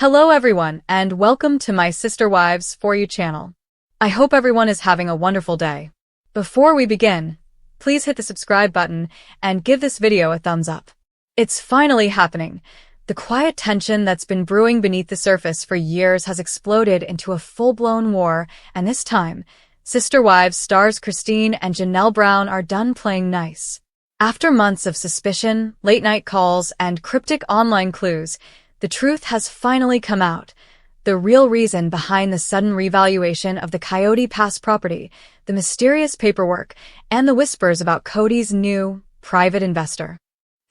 Hello everyone, and welcome to my Sister Wives For You channel. I hope everyone is having a wonderful day. Before we begin, please hit the subscribe button and give this video a thumbs up. It's finally happening. The quiet tension that's been brewing beneath the surface for years has exploded into a full-blown war, and this time, Sister Wives stars Christine and Janelle Brown are done playing nice. After months of suspicion, late-night calls, and cryptic online clues, the truth has finally come out. The real reason behind the sudden revaluation of the Coyote Pass property, the mysterious paperwork, and the whispers about Cody's new, private investor.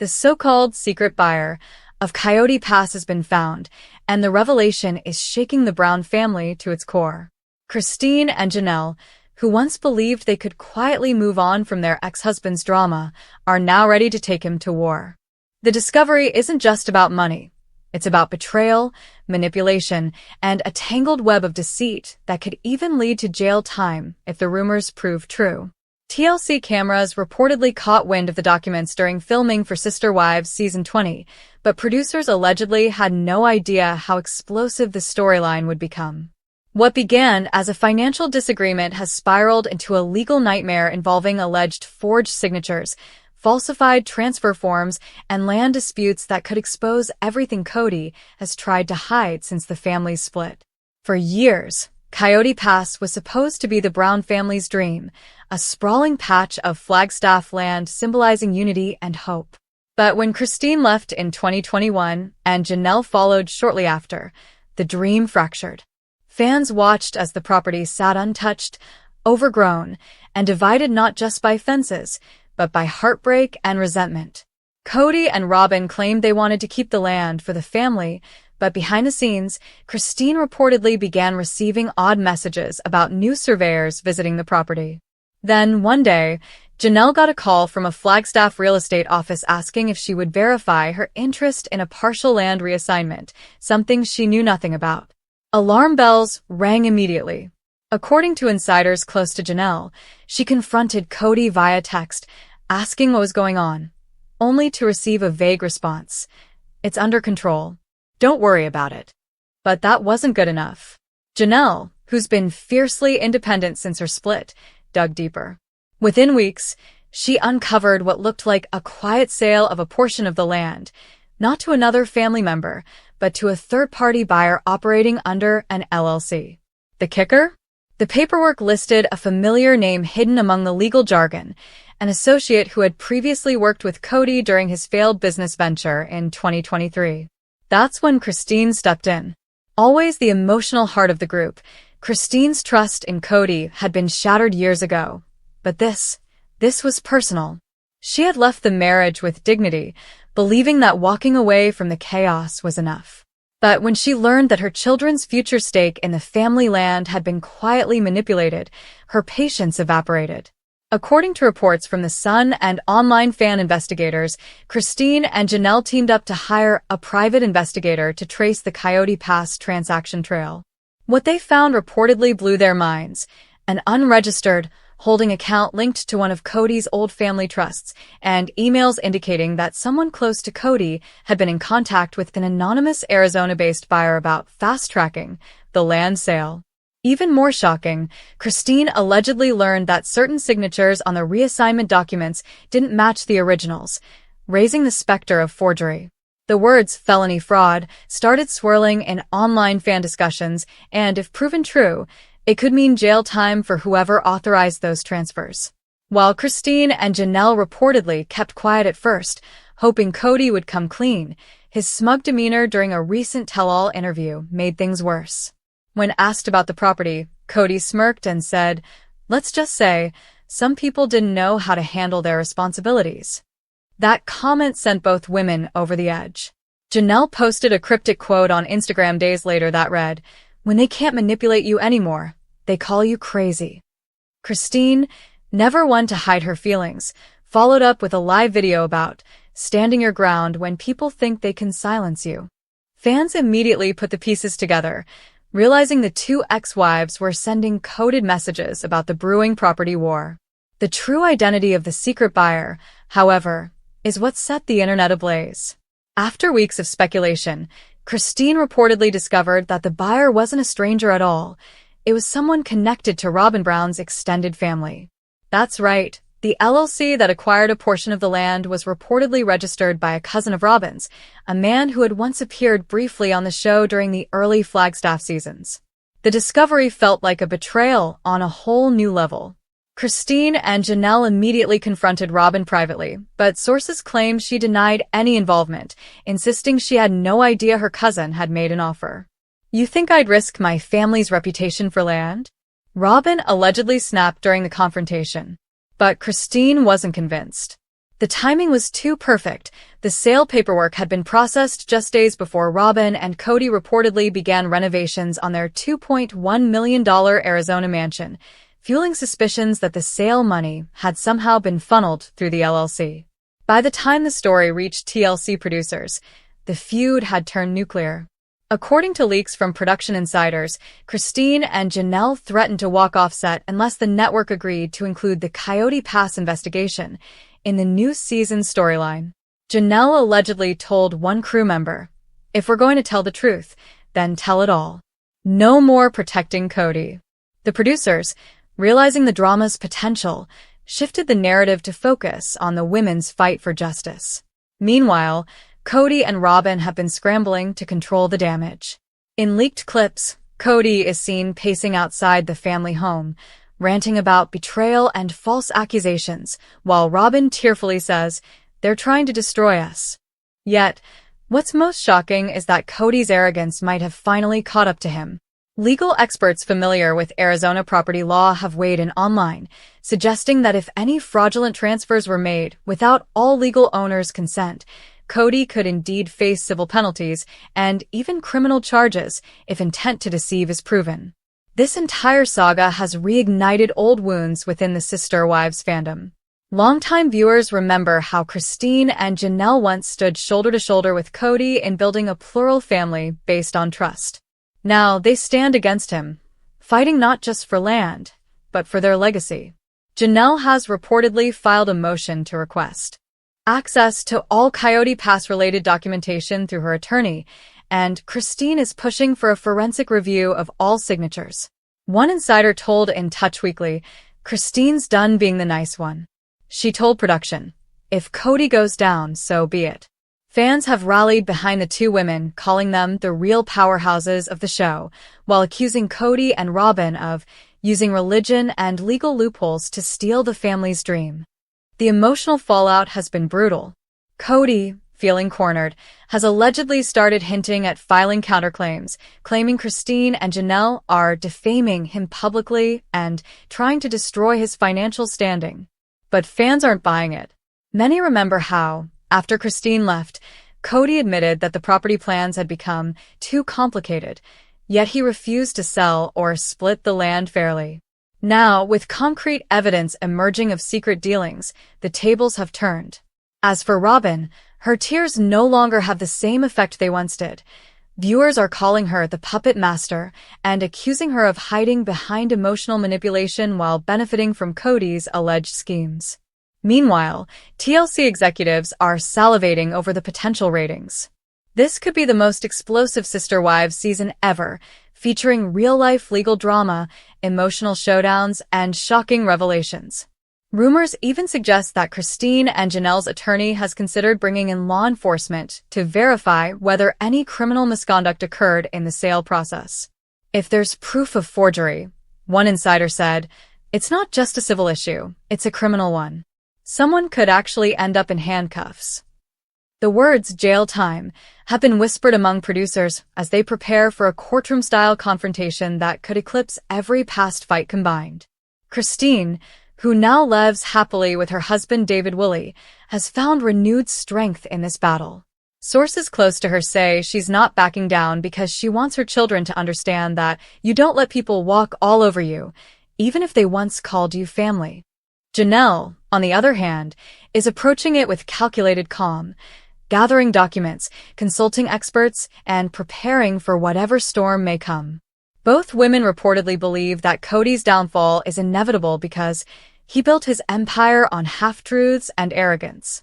The so-called secret buyer of Coyote Pass has been found, and the revelation is shaking the Brown family to its core. Christine and Janelle, who once believed they could quietly move on from their ex-husband's drama, are now ready to take him to war. The discovery isn't just about money. It's about betrayal, manipulation, and a tangled web of deceit that could even lead to jail time if the rumors prove true. TLC cameras reportedly caught wind of the documents during filming for Sister Wives Season 20, but producers allegedly had no idea how explosive the storyline would become. What began as a financial disagreement has spiraled into a legal nightmare involving alleged forged signatures, falsified transfer forms, and land disputes that could expose everything Cody has tried to hide since the family's split. For years, Coyote Pass was supposed to be the Brown family's dream, a sprawling patch of Flagstaff land symbolizing unity and hope. But when Christine left in 2021 and Janelle followed shortly after, the dream fractured. Fans watched as the property sat untouched, overgrown, and divided not just by fences, but by heartbreak and resentment. Cody and Robin claimed they wanted to keep the land for the family, but behind the scenes, Christine reportedly began receiving odd messages about new surveyors visiting the property. Then, one day, Janelle got a call from a Flagstaff real estate office asking if she would verify her interest in a partial land reassignment, something she knew nothing about. Alarm bells rang immediately. According to insiders close to Janelle, she confronted Cody via text, asking what was going on, only to receive a vague response. "It's under control. Don't worry about it." But that wasn't good enough. Janelle, who's been fiercely independent since her split, dug deeper. Within weeks, she uncovered what looked like a quiet sale of a portion of the land, not to another family member, but to a third-party buyer operating under an LLC. The kicker? The paperwork listed a familiar name hidden among the legal jargon, an associate who had previously worked with Cody during his failed business venture in 2023. That's when Christine stepped in. Always the emotional heart of the group, Christine's trust in Cody had been shattered years ago. But this was personal. She had left the marriage with dignity, believing that walking away from the chaos was enough. But when she learned that her children's future stake in the family land had been quietly manipulated, her patience evaporated. According to reports from The Sun and online fan investigators, Christine and Janelle teamed up to hire a private investigator to trace the Coyote Pass transaction trail. What they found reportedly blew their minds: an unregistered holding account linked to one of Cody's old family trusts, and emails indicating that someone close to Cody had been in contact with an anonymous Arizona-based buyer about fast-tracking the land sale. Even more shocking, Christine allegedly learned that certain signatures on the reassignment documents didn't match the originals, raising the specter of forgery. The words "felony fraud" started swirling in online fan discussions, and if proven true, it could mean jail time for whoever authorized those transfers. While Christine and Janelle reportedly kept quiet at first, hoping Cody would come clean, his smug demeanor during a recent tell-all interview made things worse. When asked about the property, Cody smirked and said, "Let's just say, some people didn't know how to handle their responsibilities." That comment sent both women over the edge. Janelle posted a cryptic quote on Instagram days later that read, "When they can't manipulate you anymore, they call you crazy." Christine, never one to hide her feelings, followed up with a live video about standing your ground when people think they can silence you. Fans immediately put the pieces together, realizing the two ex-wives were sending coded messages about the brewing property war. The true identity of the secret buyer, however, is what set the internet ablaze. After weeks of speculation, Christine reportedly discovered that the buyer wasn't a stranger at all. It was someone connected to Robin Brown's extended family. That's right. The LLC that acquired a portion of the land was reportedly registered by a cousin of Robin's, a man who had once appeared briefly on the show during the early Flagstaff seasons. The discovery felt like a betrayal on a whole new level. Christine and Janelle immediately confronted Robin privately, but sources claim she denied any involvement, insisting she had no idea her cousin had made an offer. "You think I'd risk my family's reputation for land?" Robin allegedly snapped during the confrontation. But Christine wasn't convinced. The timing was too perfect. The sale paperwork had been processed just days before Robin and Cody reportedly began renovations on their $2.1 million Arizona mansion, fueling suspicions that the sale money had somehow been funneled through the LLC. By the time the story reached TLC producers, the feud had turned nuclear. According to leaks from production insiders, Christine and Janelle threatened to walk off set unless the network agreed to include the Coyote Pass investigation in the new season's storyline. Janelle allegedly told one crew member, "If we're going to tell the truth, then tell it all. No more protecting Cody." The producers, realizing the drama's potential, shifted the narrative to focus on the women's fight for justice. Meanwhile, Cody and Robin have been scrambling to control the damage. In leaked clips, Cody is seen pacing outside the family home, ranting about betrayal and false accusations, while Robin tearfully says, "They're trying to destroy us." Yet, what's most shocking is that Cody's arrogance might have finally caught up to him. Legal experts familiar with Arizona property law have weighed in online, suggesting that if any fraudulent transfers were made without all legal owners' consent, Cody could indeed face civil penalties and even criminal charges if intent to deceive is proven. This entire saga has reignited old wounds within the Sister Wives fandom. Longtime viewers remember how Christine and Janelle once stood shoulder to shoulder with Cody in building a plural family based on trust. Now they stand against him, fighting not just for land, but for their legacy. Janelle has reportedly filed a motion to request access to all Coyote Pass-related documentation through her attorney, and Christine is pushing for a forensic review of all signatures. One insider told In Touch Weekly, "Christine's done being the nice one." She told production, "If Cody goes down, so be it." Fans have rallied behind the two women, calling them the real powerhouses of the show, while accusing Cody and Robin of using religion and legal loopholes to steal the family's dream. The emotional fallout has been brutal. Cody, feeling cornered, has allegedly started hinting at filing counterclaims, claiming Christine and Janelle are defaming him publicly and trying to destroy his financial standing. But fans aren't buying it. Many remember how, after Christine left, Cody admitted that the property plans had become too complicated, yet he refused to sell or split the land fairly. Now, with concrete evidence emerging of secret dealings, the tables have turned. As for Robin, her tears no longer have the same effect they once did. Viewers are calling her the puppet master and accusing her of hiding behind emotional manipulation while benefiting from Cody's alleged schemes. Meanwhile, TLC executives are salivating over the potential ratings. This could be the most explosive Sister Wives season ever, featuring real-life legal drama, emotional showdowns, and shocking revelations. Rumors even suggest that Christine and Janelle's attorney has considered bringing in law enforcement to verify whether any criminal misconduct occurred in the sale process. If there's proof of forgery, one insider said, "It's not just a civil issue, it's a criminal one. Someone could actually end up in handcuffs." The words "jail time" have been whispered among producers as they prepare for a courtroom-style confrontation that could eclipse every past fight combined. Christine, who now lives happily with her husband David Woolley, has found renewed strength in this battle. Sources close to her say she's not backing down because she wants her children to understand that you don't let people walk all over you, even if they once called you family. Janelle, on the other hand, is approaching it with calculated calm, gathering documents, consulting experts, and preparing for whatever storm may come. Both women reportedly believe that Cody's downfall is inevitable because he built his empire on half-truths and arrogance.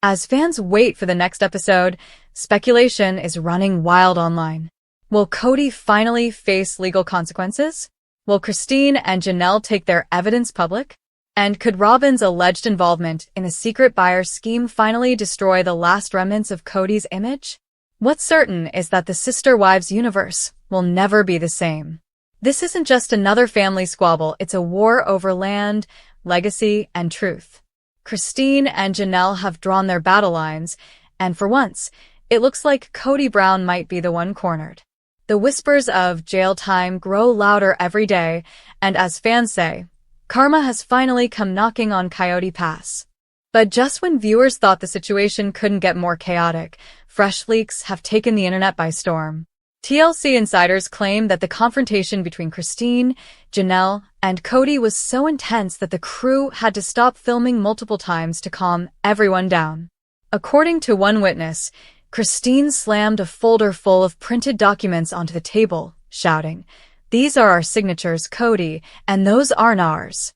As fans wait for the next episode, speculation is running wild online. Will Cody finally face legal consequences? Will Christine and Janelle take their evidence public? And could Robin's alleged involvement in the secret buyer scheme finally destroy the last remnants of Cody's image? What's certain is that the Sister Wives universe will never be the same. This isn't just another family squabble, it's a war over land, legacy, and truth. Christine and Janelle have drawn their battle lines, and for once, it looks like Cody Brown might be the one cornered. The whispers of jail time grow louder every day, and as fans say, karma has finally come knocking on Coyote Pass. But just when viewers thought the situation couldn't get more chaotic, fresh leaks have taken the internet by storm. TLC insiders claim that the confrontation between Christine, Janelle, and Cody was so intense that the crew had to stop filming multiple times to calm everyone down. According to one witness, Christine slammed a folder full of printed documents onto the table, shouting, "These are our signatures, Cody, and those aren't ours."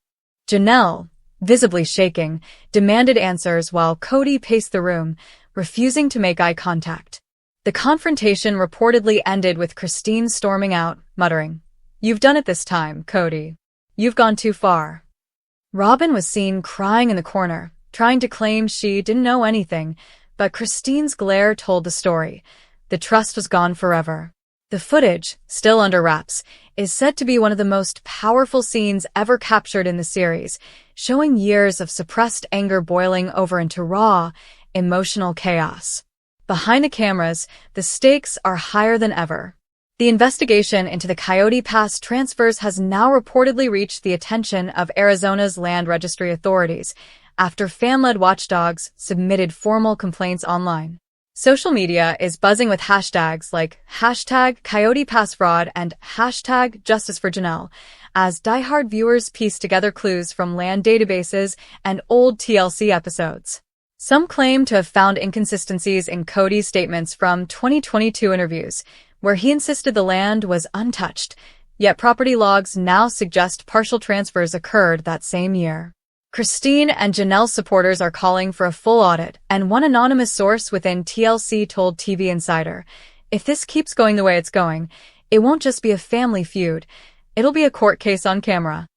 Janelle, visibly shaking, demanded answers while Cody paced the room, refusing to make eye contact. The confrontation reportedly ended with Christine storming out, muttering, "You've done it this time, Cody. You've gone too far." Robin was seen crying in the corner, trying to claim she didn't know anything, but Christine's glare told the story. The trust was gone forever. The footage, still under wraps, is said to be one of the most powerful scenes ever captured in the series, showing years of suppressed anger boiling over into raw, emotional chaos. Behind the cameras, the stakes are higher than ever. The investigation into the Coyote Pass transfers has now reportedly reached the attention of Arizona's land registry authorities, after fan-led watchdogs submitted formal complaints online. Social media is buzzing with hashtags like #CoyotePassFraud and #JusticeForJanelle, as diehard viewers piece together clues from land databases and old TLC episodes. Some claim to have found inconsistencies in Cody's statements from 2022 interviews, where he insisted the land was untouched, yet property logs now suggest partial transfers occurred that same year. Christine and Janelle supporters are calling for a full audit, and one anonymous source within TLC told TV Insider, "If this keeps going the way it's going, it won't just be a family feud, it'll be a court case on camera."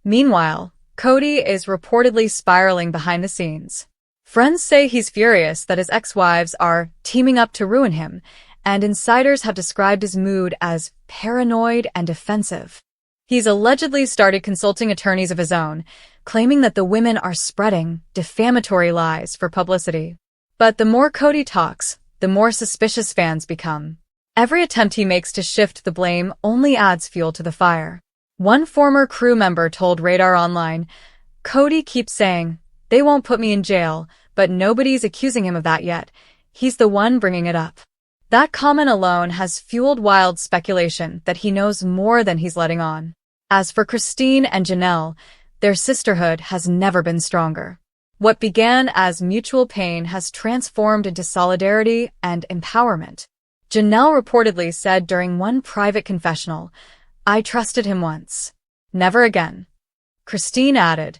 Meanwhile, Cody is reportedly spiraling behind the scenes. Friends say he's furious that his ex-wives are teaming up to ruin him, and insiders have described his mood as paranoid and defensive. He's allegedly started consulting attorneys of his own, claiming that the women are spreading defamatory lies for publicity. But the more Cody talks, the more suspicious fans become. Every attempt he makes to shift the blame only adds fuel to the fire. One former crew member told Radar Online, "Cody keeps saying, 'They won't put me in jail,' but nobody's accusing him of that yet. He's the one bringing it up." That comment alone has fueled wild speculation that he knows more than he's letting on. As for Christine and Janelle, their sisterhood has never been stronger. What began as mutual pain has transformed into solidarity and empowerment. Janelle reportedly said during one private confessional, "I trusted him once. Never again." Christine added,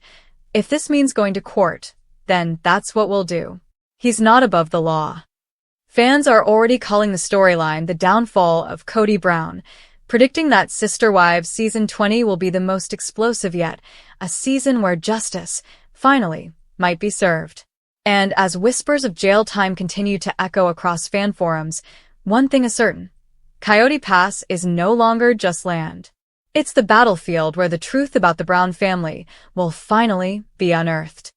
"If this means going to court, then that's what we'll do. He's not above the law." Fans are already calling the storyline the downfall of Cody Brown, predicting that Sister Wives Season 20 will be the most explosive yet, a season where justice, finally, might be served. And as whispers of jail time continue to echo across fan forums, one thing is certain: Coyote Pass is no longer just land. It's the battlefield where the truth about the Brown family will finally be unearthed.